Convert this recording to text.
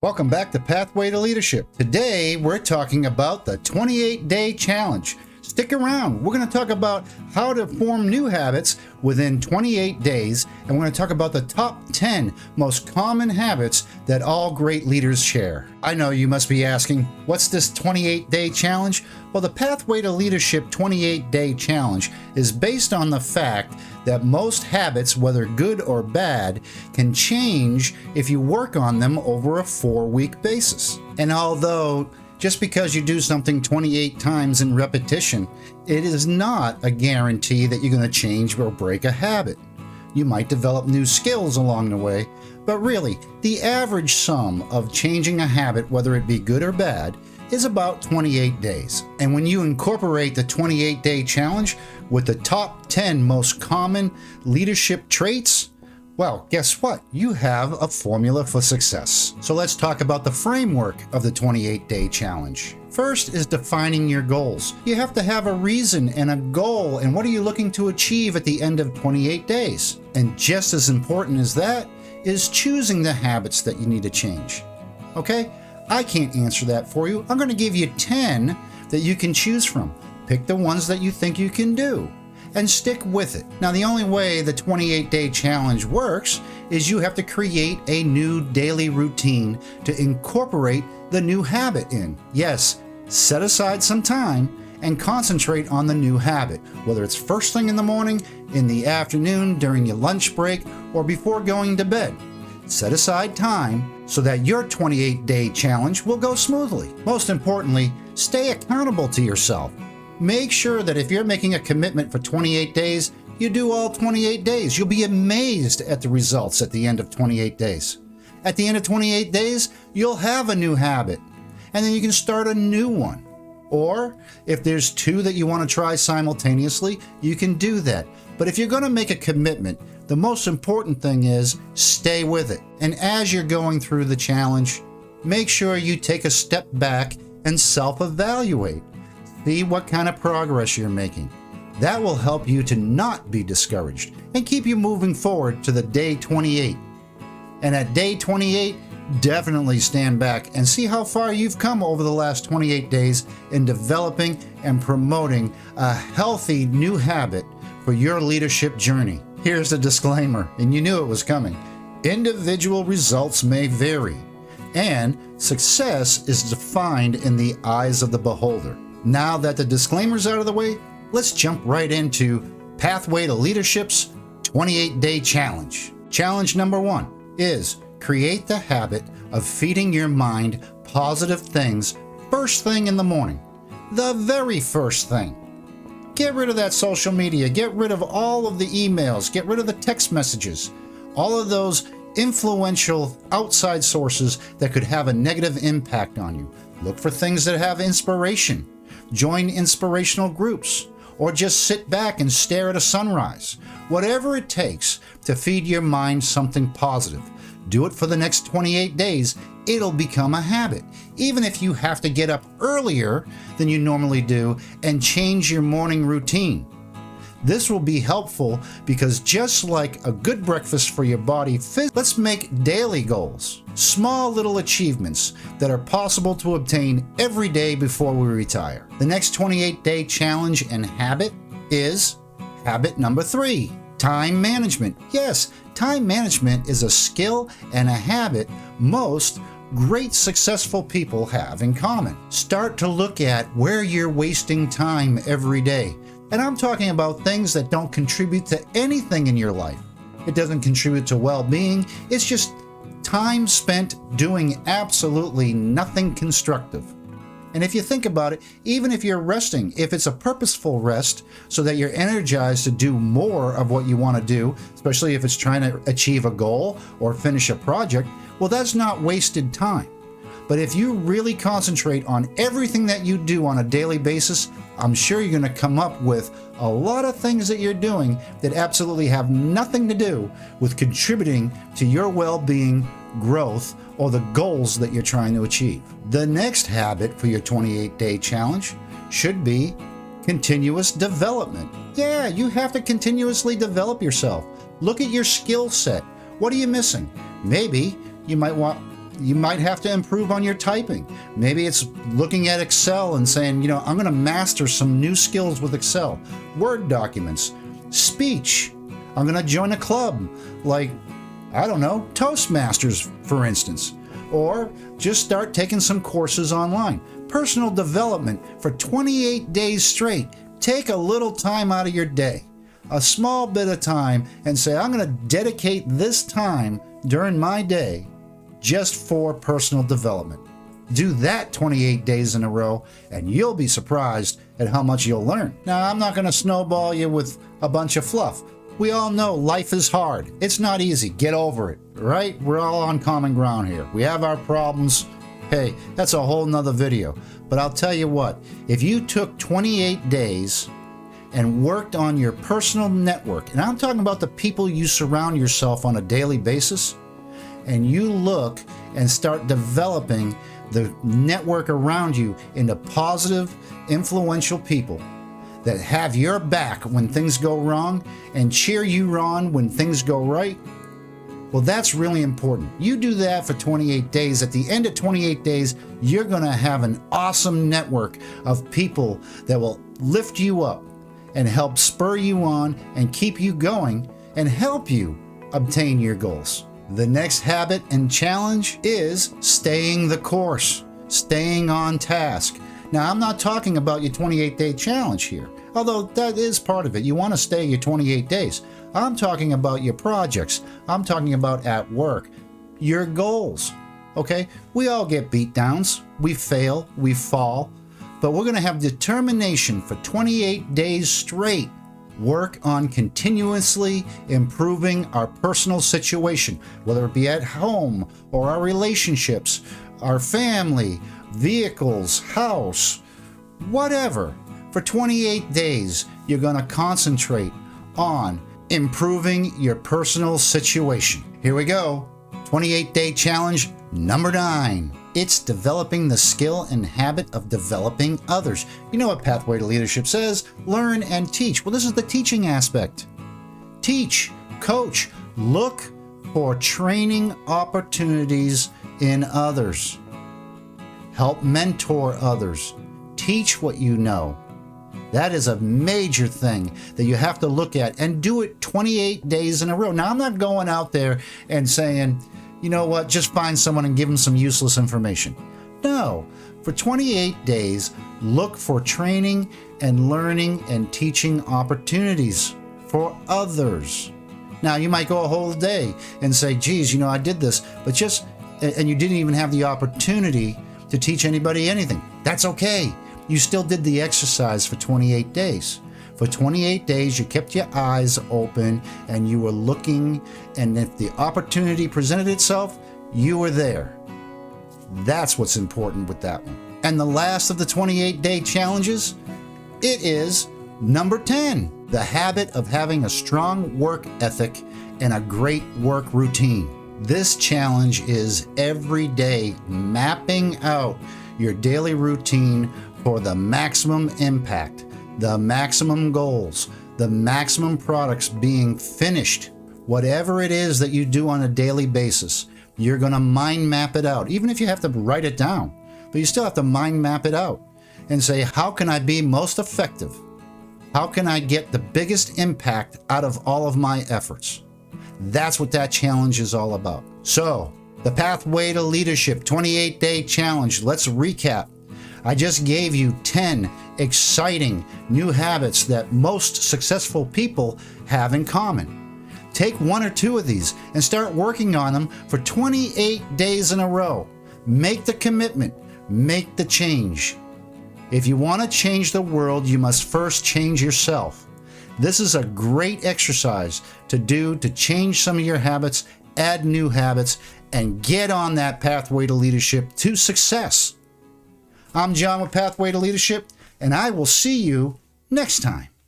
Welcome back to Pathway to Leadership. Today, we're talking about the 28-day challenge. Stick around. We're going to talk about how to form new habits within 28 days, and we're going to talk about the top 10 most common habits that all great leaders share. I know you must be asking, what's this 28-day challenge? Well, the Pathway to Leadership 28-day challenge is based on the fact that most habits, whether good or bad, can change if you work on them over a 4-week basis. And although just because you do something 28 times in repetition, it is not a guarantee that you're going to change or break a habit. You might develop new skills along the way, but really, the average sum of changing a habit, whether it be good or bad, is about 28 days. And when you incorporate the 28-day challenge with the top 10 most common leadership traits, well, guess what? You have a formula for success. So let's talk about the framework of the 28-day challenge. First is defining your goals. You have to have a reason and a goal, and what are you looking to achieve at the end of 28 days? And just as important as that is choosing the habits that you need to change. Okay? I can't answer that for you. I'm going to give you 10 that you can choose from. Pick the ones that you think you can do and stick with it. Now, the only way the 28-day challenge works is you have to create a new daily routine to incorporate the new habit in. Yes, set aside some time and concentrate on the new habit, whether it's first thing in the morning, in the afternoon, during your lunch break, or before going to bed. Set aside time so that your 28-day challenge will go smoothly. Most importantly, stay accountable to yourself. Make sure that if you're making a commitment for 28 days, you do all 28 days. You'll be amazed at the results at the end of 28 days. At the end of 28 days, you'll have a new habit, and then you can start a new one. Or if there's 2 that you want to try simultaneously, you can do that. But if you're going to make a commitment, the most important thing is stay with it. And as you're going through the challenge, make sure you take a step back and self-evaluate. See what kind of progress you're making. That will help you to not be discouraged and keep you moving forward to the day 28. And at day 28, definitely stand back and see how far you've come over the last 28 days in developing and promoting a healthy new habit for your leadership journey. Here's the disclaimer, and you knew it was coming. Individual results may vary, and success is defined in the eyes of the beholder. Now that the disclaimer's out of the way, let's jump right into Pathway to Leadership's 28-day challenge. Challenge number 1 is create the habit of feeding your mind positive things first thing in the morning. The very first thing. Get rid of that social media. Get rid of all of the emails. Get rid of the text messages. All of those influential outside sources that could have a negative impact on you. Look for things that have inspiration. Join inspirational groups, or just sit back and stare at a sunrise. Whatever it takes to feed your mind something positive. Do it for the next 28 days. It'll become a habit, even if you have to get up earlier than you normally do and change your morning routine. This will be helpful because just like a good breakfast for your body, let's make daily goals, small little achievements that are possible to obtain every day before we retire. The next 28-day challenge and habit is habit number 3, time management. Yes, time management is a skill and a habit most great successful people have in common. Start to look at where you're wasting time every day. And I'm talking about things that don't contribute to anything in your life. It doesn't contribute to well-being. It's just time spent doing absolutely nothing constructive. And if you think about it, even if you're resting, if it's a purposeful rest so that you're energized to do more of what you want to do, especially if it's trying to achieve a goal or finish a project, well, that's not wasted time. But if you really concentrate on everything that you do on a daily basis, I'm sure you're going to come up with a lot of things that you're doing that absolutely have nothing to do with contributing to your well-being, growth, or the goals that you're trying to achieve. The next habit for your 28-day challenge should be continuous development. Yeah, you have to continuously develop yourself. Look at your skill set. What are you missing? Maybe you might want you might have to improve on your typing. Maybe it's looking at Excel and saying, you know, I'm going to master some new skills with Excel. Word documents, speech. I'm going to join a club like, I don't know, Toastmasters, for instance. Or just start taking some courses online. Personal development for 28 days straight. Take a little time out of your day, a small bit of time, and say, I'm going to dedicate this time during my day just for personal development. Do that 28 days in a row, and you'll be surprised at how much you'll learn. Now, I'm not going to snowball you with a bunch of fluff. We all know life is hard. It's not easy. Get over it, right? We're all on common ground here. We have our problems. Hey, that's a whole nother video. But I'll tell you what, if you took 28 days and worked on your personal network, and I'm talking about the people you surround yourself on a daily basis, and you look and start developing the network around you into positive, influential people that have your back when things go wrong and cheer you on when things go right, well, that's really important. You do that for 28 days. At the end of 28 days, you're going to have an awesome network of people that will lift you up and help spur you on and keep you going and help you obtain your goals. The next habit and challenge is staying the course, staying on task. Now, I'm not talking about your 28-day challenge here, although that is part of it. You want to stay your 28 days. I'm talking about your projects. I'm talking about at work, your goals. Okay? We all get beat downs. We fail. We fall. But we're going to have determination for 28 days straight. Work on continuously improving our personal situation, whether it be at home or our relationships, our family, vehicles, house, whatever. For 28 days, you're going to concentrate on improving your personal situation. Here we go. 28-day challenge number 9. It's developing the skill and habit of developing others. You know what Pathway to Leadership says? Learn and teach. Well, this is the teaching aspect. Teach, coach, look for training opportunities in others. Help mentor others. Teach what you know. That is a major thing that you have to look at and do it 28 days in a row. Now, I'm not going out there and saying, you know what, just find someone and give them some useless information. No, for 28 days, look for training and learning and teaching opportunities for others. Now, you might go a whole day and say, geez, you know, I did this, but and you didn't even have the opportunity to teach anybody anything. That's okay. You still did the exercise for 28 days. For 28 days, you kept your eyes open and you were looking, and if the opportunity presented itself, you were there. That's what's important with that one. And the last of the 28-day challenges, it is number 10, the habit of having a strong work ethic and a great work routine. This challenge is every day mapping out your daily routine for the maximum impact, the maximum goals, the maximum products being finished. Whatever it is that you do on a daily basis, you're going to mind map it out, even if you have to write it down. But you still have to mind map it out and say, how can I be most effective? How can I get the biggest impact out of all of my efforts? That's what that challenge is all about. So, the Pathway to Leadership 28-Day Challenge. Let's recap. I just gave you 10 exciting new habits that most successful people have in common. Take one or two of these and start working on them for 28 days in a row. Make the commitment. Make the change. If you want to change the world, you must first change yourself. This is a great exercise to do to change some of your habits, add new habits, and get on that pathway to leadership to success. I'm John with Pathway to Leadership, and I will see you next time.